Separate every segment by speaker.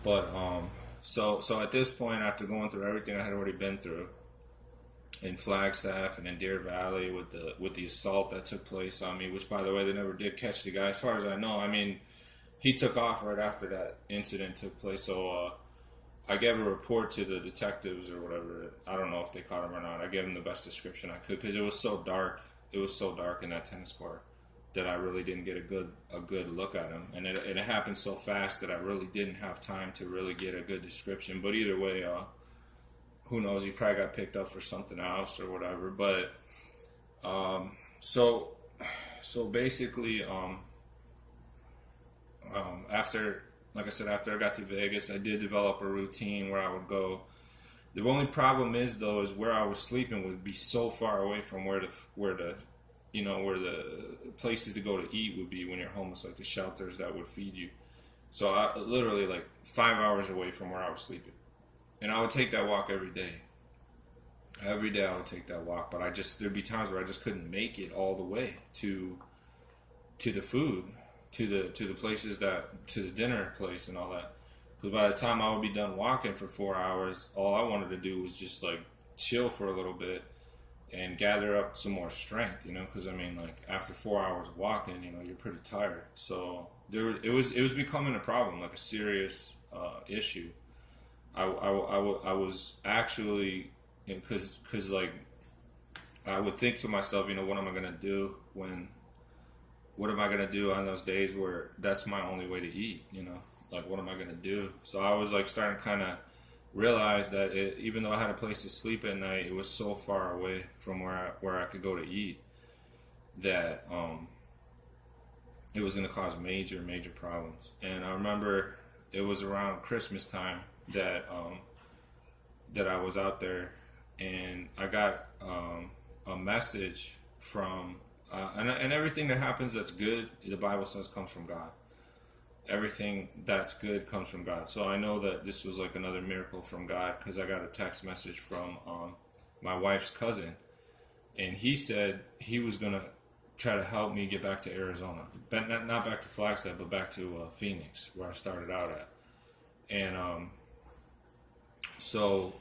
Speaker 1: But so at this point, after going through everything I had already been through in Flagstaff and in Deer Valley with the assault that took place on me, which by the way they never did catch the guy, as far as I know. I mean, he took off right after that incident took place. So I gave a report to the detectives or whatever. I don't know if they caught him or not. I gave him the best description I could because it was so dark. It was so dark in that tennis court that I really didn't get a good look at him, and it happened so fast that I really didn't have time to really get a good description. But either way, who knows? He probably got picked up for something else or whatever. But so so basically, after like I said, after I got to Vegas, I did develop a routine where I would go. The only problem is though is where I was sleeping would be so far away from where the where the places to go to eat would be when you're homeless, like the shelters that would feed you. So I literally like 5 hours away from where I was sleeping, and I would take that walk every day. Every day I would take that walk, but I just there'd be times where I just couldn't make it all the way to the food, to the places that to the dinner place and all that. Because by the time I would be done walking for 4 hours, all I wanted to do was just like chill for a little bit and gather up some more strength, because I mean, like after 4 hours of walking, you're pretty tired. So it was becoming a problem, like a serious issue. I was actually, because like I would think to myself, what am I gonna do what am I gonna do on those days where that's my only way to eat? Like what am I gonna do? So I was like starting to kind of realize that even though I had a place to sleep at night, it was so far away from where I could go to eat that it was gonna cause major problems. And I remember it was around Christmas time that I was out there, and I got a message from and everything that happens that's good, the Bible says comes from God. Everything that's good comes from God. So I know that this was like another miracle from God because I got a text message from my wife's cousin, and he said he was gonna try to help me get back to Arizona, but not back to Flagstaff, but back to Phoenix, where I started out at. And so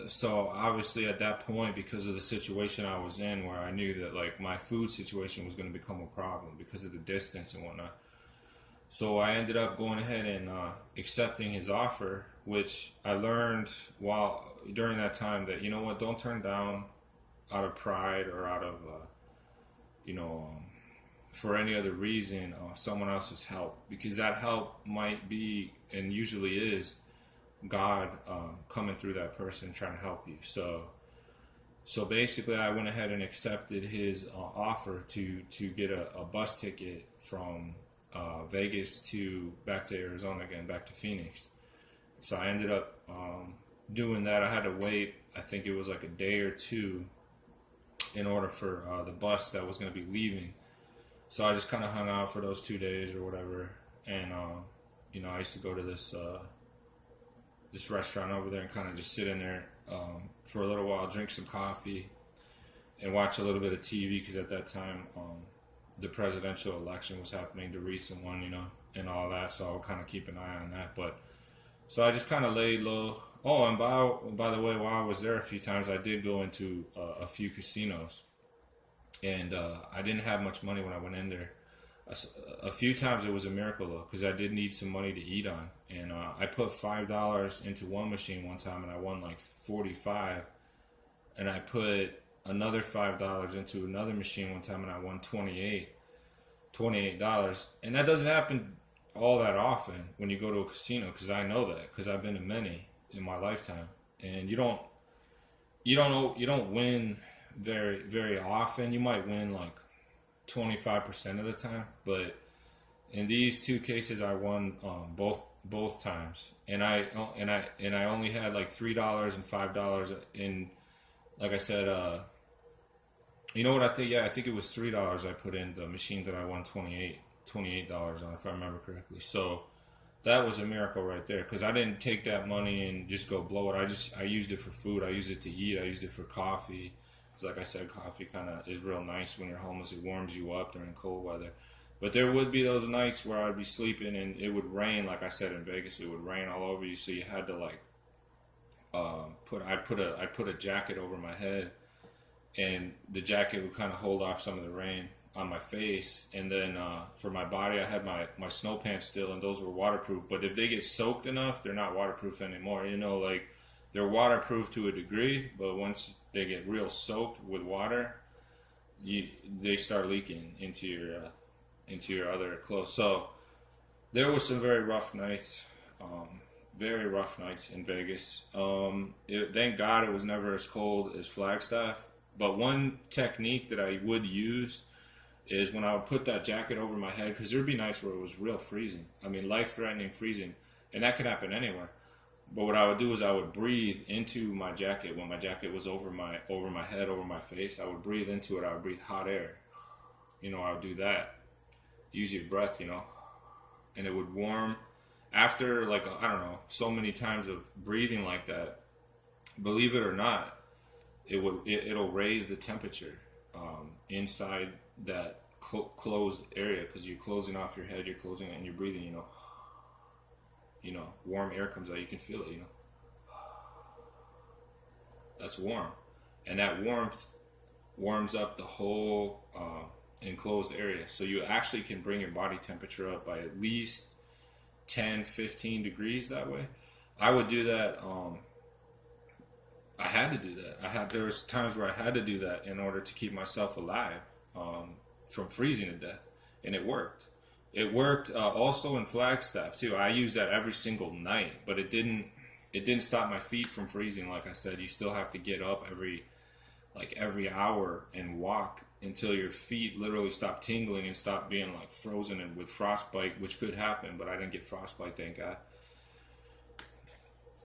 Speaker 1: so obviously at that point, because of the situation I was in, where I knew that like my food situation was going to become a problem because of the distance and whatnot. So I ended up going ahead and accepting his offer, which I learned while during that time that don't turn down out of pride or out of you know um, for any other reason someone else's help, because that help might be and usually is God coming through that person trying to help you. So basically, I went ahead and accepted his offer to get a bus ticket from Vegas to back to Arizona again, back to Phoenix. So I ended up doing that. I had to wait. I think it was like a day or two in order for the bus that was going to be leaving. So I just kind of hung out for those 2 days or whatever, and I used to go to this restaurant over there and kind of just sit in there for a little while, drink some coffee, and watch a little bit of TV because at that time the presidential election was happening, the recent one, and all that. So I would kind of keep an eye on that. But so I just kind of laid low. Oh, and by the way, while I was there a few times, I did go into a few casinos, and I didn't have much money when I went in there. A few times it was a miracle though, because I did need some money to eat on, and I put $5 into one machine one time, and I won like 45, and I put another $5 into another machine one time, and I won $28, and that doesn't happen all that often when you go to a casino, because I know that because I've been to many in my lifetime, and you don't win very often. You might win like 25% of the time, but in these two cases, I won both times, and I only had like $3 and $5 in, like I said, you know what I think? Yeah, I think it was $3 I put in the machine that I won $28 on, if I remember correctly. So that was a miracle right there, because I didn't take that money and just go blow it. I used it for food. I used it to eat. I used it for coffee. Because like I said, coffee kind of is real nice when you're homeless. It warms you up during cold weather. But there would be those nights where I'd be sleeping and it would rain. Like I said in Vegas, it would rain all over you, so you had to like I put a jacket over my head, and the jacket would kind of hold off some of the rain on my face. And then for my body, I had my snow pants still, and those were waterproof. But if they get soaked enough, they're not waterproof anymore. You know, like they're waterproof to a degree, but once they get real soaked with water, they start leaking into your other clothes. So there was some very rough nights in Vegas. Thank God it was never as cold as Flagstaff. But one technique that I would use is when I would put that jacket over my head, because there'd be nights where it was real freezing. I mean, life-threatening freezing, and that could happen anywhere. But what I would do is I would breathe into my jacket when my jacket was over my head, over my face. I would breathe into it. I would breathe hot air. You know, I would do that. Use your breath, you know, and it would warm. After like I don't know, so many times of breathing like that, believe it or not, it'll raise the temperature inside that closed area, because you're closing off your head, you're closing it, and you're breathing. You know, warm air comes out. You can feel it. You know, that's warm, and that warmth warms up the whole enclosed area. So you actually can bring your body temperature up by at least 10-15 degrees that way. I would do that. I had to do that. There was times where I had to do that in order to keep myself alive from freezing to death, and it worked. It worked also in Flagstaff too. I used that every single night, but it didn't stop my feet from freezing. Like I said, you still have to get up every hour and walk until your feet literally stop tingling and stop being like frozen and with frostbite, which could happen, but I didn't get frostbite, thank God.